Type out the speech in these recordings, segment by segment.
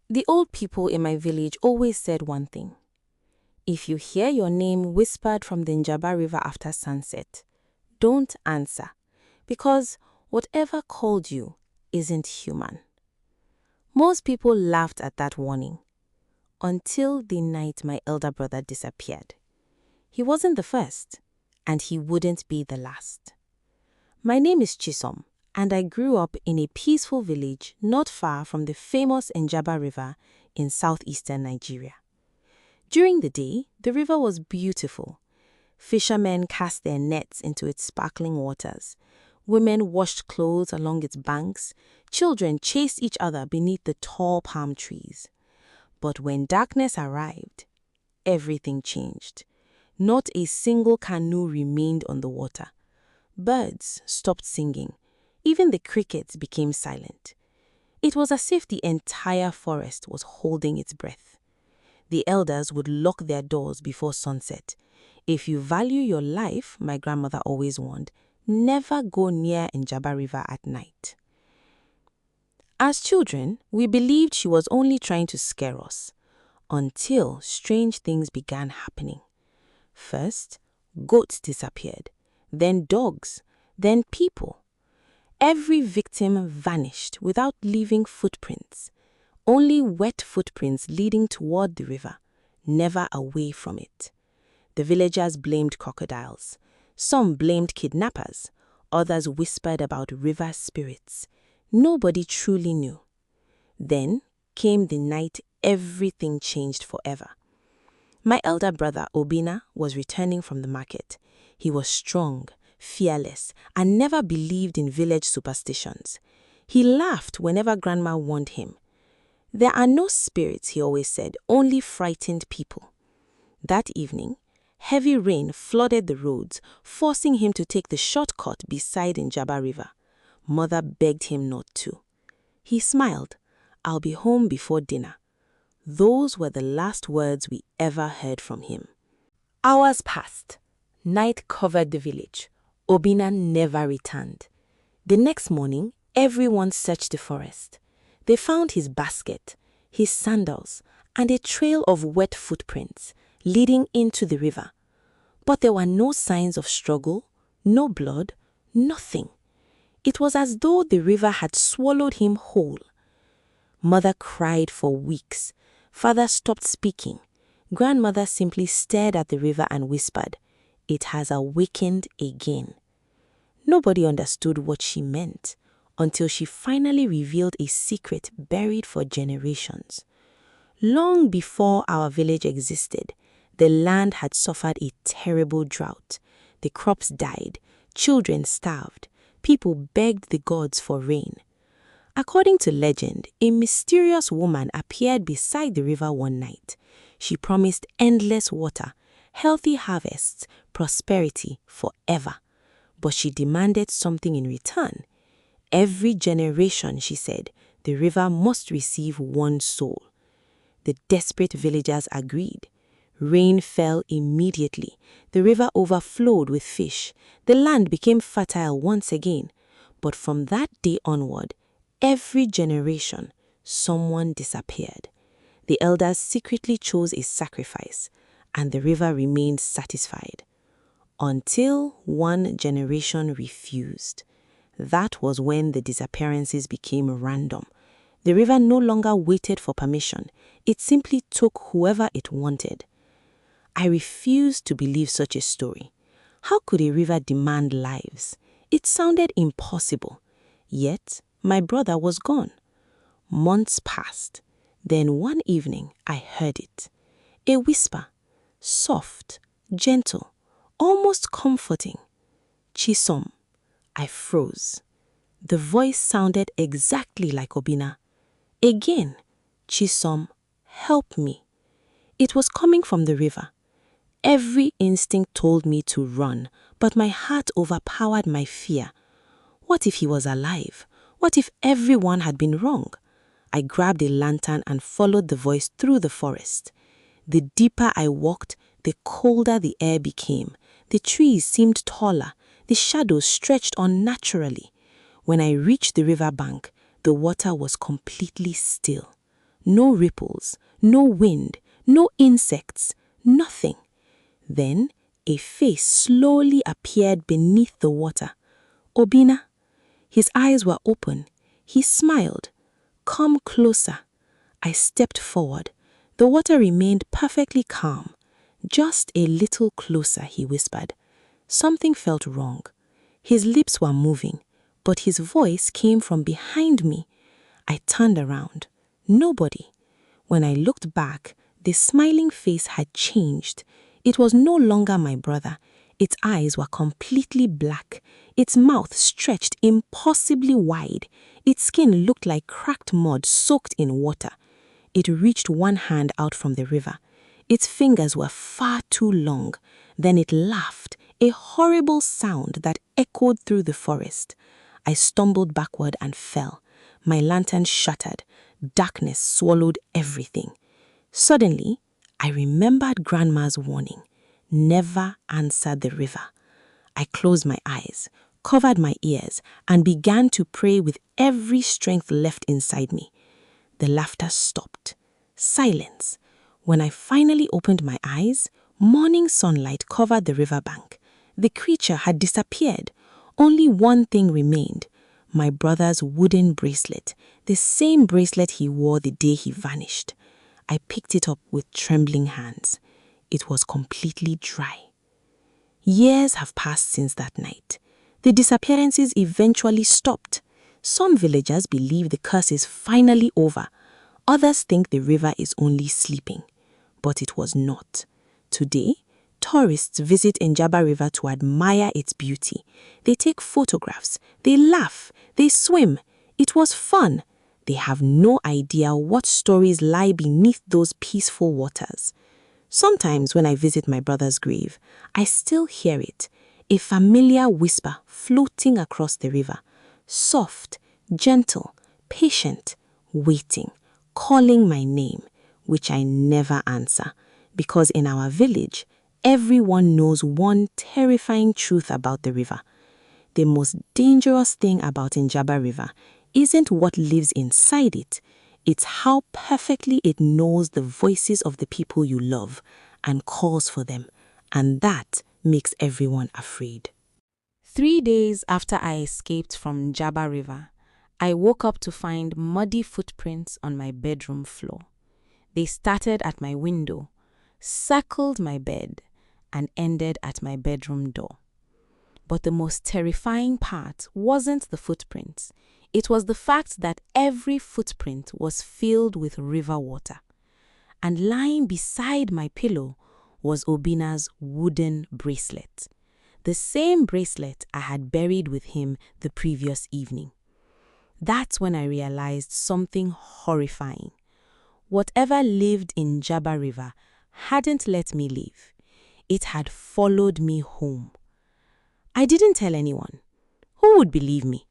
The old people in my village always said one thing. If you hear your name whispered from the Njaba River after sunset, don't answer, because whatever called you isn't human. Most people laughed at that warning, until the night my elder brother disappeared. He wasn't the first, and he wouldn't be the last. My name is Chisom, and I grew up in a peaceful village not far from the famous Njaba River in southeastern Nigeria. During the day, the river was beautiful. Fishermen cast their nets into its sparkling waters. Women washed clothes along its banks. Children chased each other beneath the tall palm trees. But when darkness arrived, everything changed. Not a single canoe remained on the water. Birds stopped singing. Even the crickets became silent. It was as if the entire forest was holding its breath. The elders would lock their doors before sunset. If you value your life, my grandmother always warned, never go near Njaba River at night. As children, we believed she was only trying to scare us, until strange things began happening. First, goats disappeared, then dogs, then people. Every victim vanished without leaving footprints. Only wet footprints leading toward the river, never away from it. The villagers blamed crocodiles. Some blamed kidnappers. Others whispered about river spirits. Nobody truly knew. Then came the night everything changed forever. My elder brother, Obina, was returning from the market. He was strong, fearless, and never believed in village superstitions. He laughed whenever Grandma warned him. There are no spirits, he always said, only frightened people. That evening, heavy rain flooded the roads, forcing him to take the shortcut beside Njaba River. Mother begged him not to. He smiled. I'll be home before dinner. Those were the last words we ever heard from him. Hours passed. Night covered the village. Obina never returned. The next morning, everyone searched the forest. They found his basket, his sandals, and a trail of wet footprints leading into the river. But there were no signs of struggle, no blood, nothing. It was as though the river had swallowed him whole. Mother cried for weeks. Father stopped speaking. Grandmother simply stared at the river and whispered, "It has awakened again." Nobody understood what she meant until she finally revealed a secret buried for generations. Long before our village existed, the land had suffered a terrible drought. The crops died, children starved, people begged the gods for rain. According to legend, a mysterious woman appeared beside the river one night. She promised endless water, healthy harvests, prosperity forever. But she demanded something in return. Every generation, she said, the river must receive one soul. The desperate villagers agreed. Rain fell immediately. The river overflowed with fish. The land became fertile once again. But from that day onward, every generation, someone disappeared. The elders secretly chose a sacrifice, and the river remained satisfied. Until one generation refused. That was when the disappearances became random. The river no longer waited for permission. It simply took whoever it wanted. I refused to believe such a story. How could a river demand lives? It sounded impossible. Yet, my brother was gone. Months passed. Then one evening, I heard it. A whisper, soft, gentle, almost comforting. Chisom. I froze. The voice sounded exactly like Obina. Again, Chisom, help me. It was coming from the river. Every instinct told me to run, but my heart overpowered my fear. What if he was alive? What if everyone had been wrong? I grabbed a lantern and followed the voice through the forest. The deeper I walked, the colder the air became. The trees seemed taller. The shadows stretched unnaturally. When I reached the river bank, the water was completely still. No ripples, no wind, no insects, nothing. Then a face slowly appeared beneath the water. Obina. His eyes were open. He smiled. Come closer. I stepped forward. The water remained perfectly calm. Just a little closer, he whispered. Something felt wrong. His lips were moving, but his voice came from behind me. I turned around. Nobody. When I looked back, the smiling face had changed. It was no longer my brother. Its eyes were completely black. Its mouth stretched impossibly wide. Its skin looked like cracked mud soaked in water. It reached one hand out from the river. Its fingers were far too long. Then it laughed, a horrible sound that echoed through the forest. I stumbled backward and fell. My lantern shattered. Darkness swallowed everything. Suddenly, I remembered Grandma's warning. Never answer the river. I closed my eyes, covered my ears, and began to pray with every strength left inside me. The laughter stopped. Silence. When I finally opened my eyes, morning sunlight covered the riverbank. The creature had disappeared. Only one thing remained. My brother's wooden bracelet, the same bracelet he wore the day he vanished. I picked it up with trembling hands. It was completely dry. Years have passed since that night. The disappearances eventually stopped. Some villagers believe the curse is finally over. Others think the river is only sleeping. But it was not. Today, tourists visit Njaba River to admire its beauty. They take photographs, they laugh, they swim. It was fun. They have no idea what stories lie beneath those peaceful waters. Sometimes when I visit my brother's grave, I still hear it, a familiar whisper floating across the river. Soft, gentle, patient, waiting, calling my name, which I never answer, because in our village, everyone knows one terrifying truth about the river. The most dangerous thing about Njaba River isn't what lives inside it. It's how perfectly it knows the voices of the people you love and calls for them. And that makes everyone afraid. 3 days after I escaped from Njaba River, I woke up to find muddy footprints on my bedroom floor. They started at my window, circled my bed, and ended at my bedroom door. But the most terrifying part wasn't the footprints. It was the fact that every footprint was filled with river water. And lying beside my pillow was Obina's wooden bracelet. The same bracelet I had buried with him the previous evening. That's when I realized something horrifying. Whatever lived in Njaba River hadn't let me leave. It had followed me home. I didn't tell anyone. Who would believe me?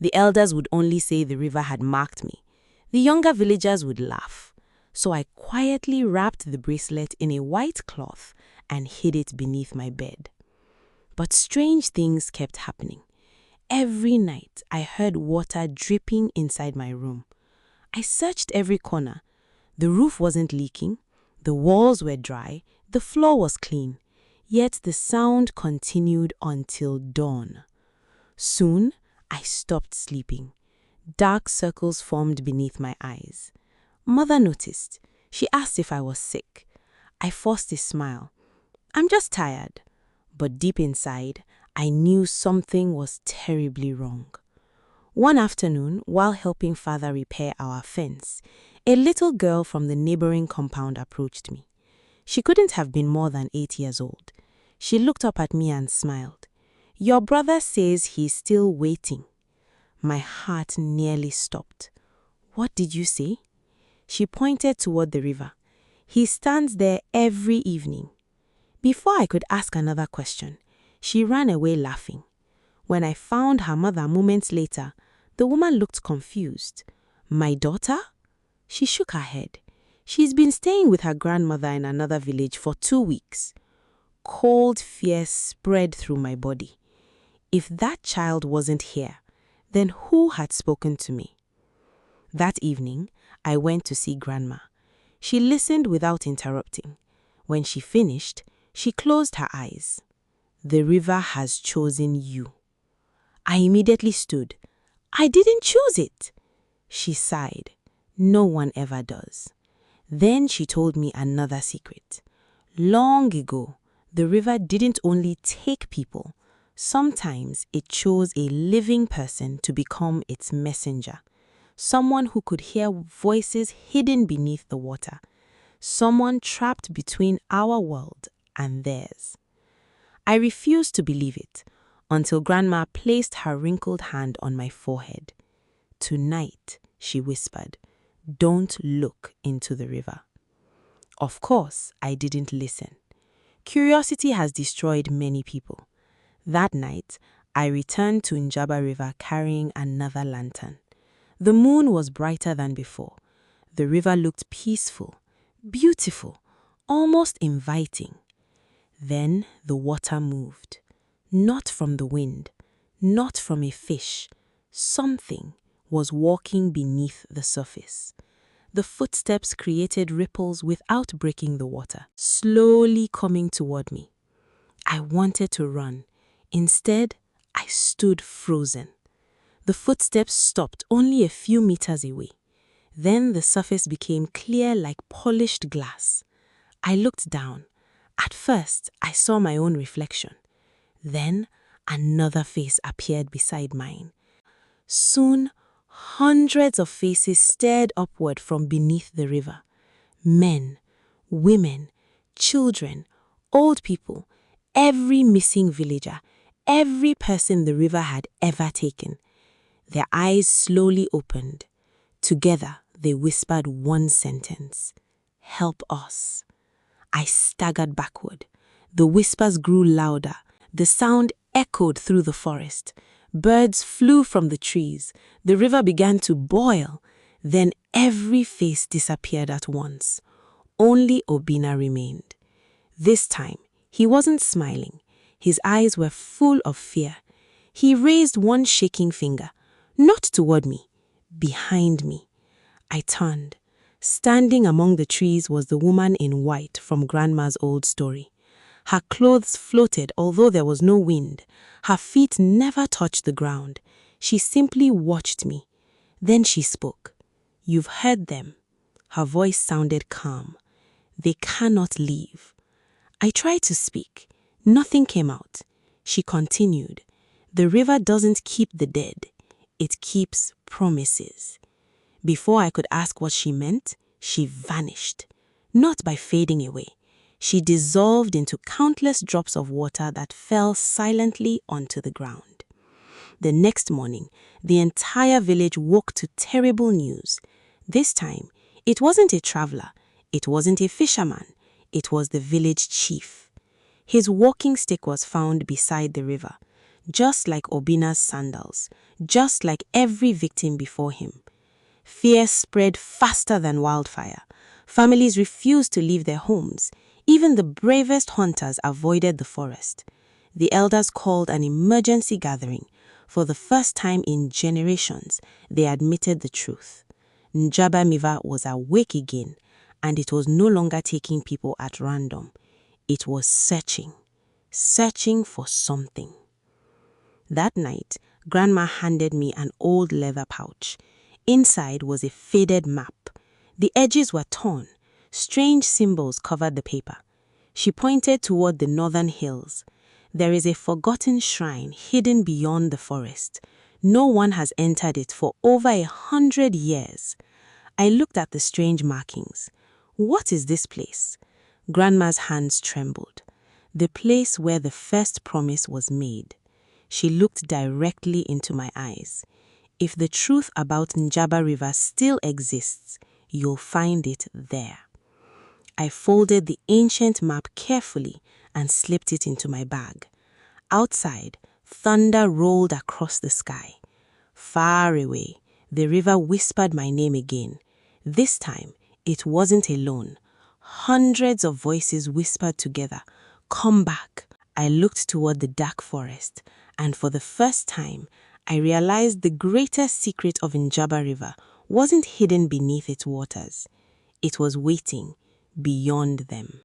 The elders would only say the river had marked me. The younger villagers would laugh. So I quietly wrapped the bracelet in a white cloth and hid it beneath my bed. But strange things kept happening. Every night I heard water dripping inside my room. I searched every corner. The roof wasn't leaking. The walls were dry. The floor was clean. Yet the sound continued until dawn. Soon, I stopped sleeping. Dark circles formed beneath my eyes. Mother noticed. She asked if I was sick. I forced a smile. I'm just tired. But deep inside, I knew something was terribly wrong. One afternoon, while helping Father repair our fence, a little girl from the neighboring compound approached me. She couldn't have been more than 8 years old. She looked up at me and smiled. Your brother says he's still waiting. My heart nearly stopped. What did you say? She pointed toward the river. He stands there every evening. Before I could ask another question, she ran away laughing. When I found her mother moments later, the woman looked confused. My daughter? She shook her head. She's been staying with her grandmother in another village for 2 weeks. Cold fear spread through my body. If that child wasn't here, then who had spoken to me? That evening, I went to see Grandma. She listened without interrupting. When she finished, she closed her eyes. The river has chosen you. I immediately stood. I didn't choose it. She sighed. No one ever does. Then she told me another secret. Long ago, the river didn't only take people. Sometimes it chose a living person to become its messenger. Someone who could hear voices hidden beneath the water. Someone trapped between our world and theirs. I refused to believe it until Grandma placed her wrinkled hand on my forehead. Tonight, she whispered, don't look into the river. Of course, I didn't listen. Curiosity has destroyed many people. That night, I returned to Njaba River carrying another lantern. The moon was brighter than before. The river looked peaceful, beautiful, almost inviting. Then the water moved. Not from the wind, not from a fish. Something was walking beneath the surface. The footsteps created ripples without breaking the water, slowly coming toward me. I wanted to run. Instead, I stood frozen. The footsteps stopped only a few meters away. Then the surface became clear like polished glass. I looked down. At first, I saw my own reflection. Then, another face appeared beside mine. Soon, hundreds of faces stared upward from beneath the river. Men, women, children, old people, every missing villager, every person the river had ever taken. Their eyes slowly opened. Together, they whispered one sentence. Help us. I staggered backward. The whispers grew louder. The sound echoed through the forest. Birds flew from the trees. The river began to boil. Then every face disappeared at once. Only Obinna remained. This time, he wasn't smiling. His eyes were full of fear. He raised one shaking finger, not toward me, behind me. I turned. Standing among the trees was the woman in white from Grandma's old story. Her clothes floated although there was no wind. Her feet never touched the ground. She simply watched me. Then she spoke. You've heard them. Her voice sounded calm. They cannot leave. I tried to speak. Nothing came out. She continued. The river doesn't keep the dead. It keeps promises. Before I could ask what she meant, she vanished. Not by fading away. She dissolved into countless drops of water that fell silently onto the ground. The next morning, the entire village woke to terrible news. This time, it wasn't a traveler. It wasn't a fisherman. It was the village chief. His walking stick was found beside the river, just like Obinna's sandals, just like every victim before him. Fear spread faster than wildfire. Families refused to leave their homes. Even the bravest hunters avoided the forest. The elders called an emergency gathering. For the first time in generations, they admitted the truth. Njaba River was awake again, and it was no longer taking people at random. It was searching for something. That night, Grandma handed me an old leather pouch. Inside was a faded map. The edges were torn. Strange symbols covered the paper. She pointed toward the northern hills. There is a forgotten shrine hidden beyond the forest. No one has entered it for over 100 years. I looked at the strange markings. What is this place? Grandma's hands trembled. The place where the first promise was made. She looked directly into my eyes. If the truth about Njaba River still exists, you'll find it there. I folded the ancient map carefully and slipped it into my bag. Outside, thunder rolled across the sky. Far away, the river whispered my name again. This time, it wasn't alone. Hundreds of voices whispered together, "Come back." I looked toward the dark forest, and for the first time, I realized the greatest secret of Njaba River wasn't hidden beneath its waters. It was waiting beyond them.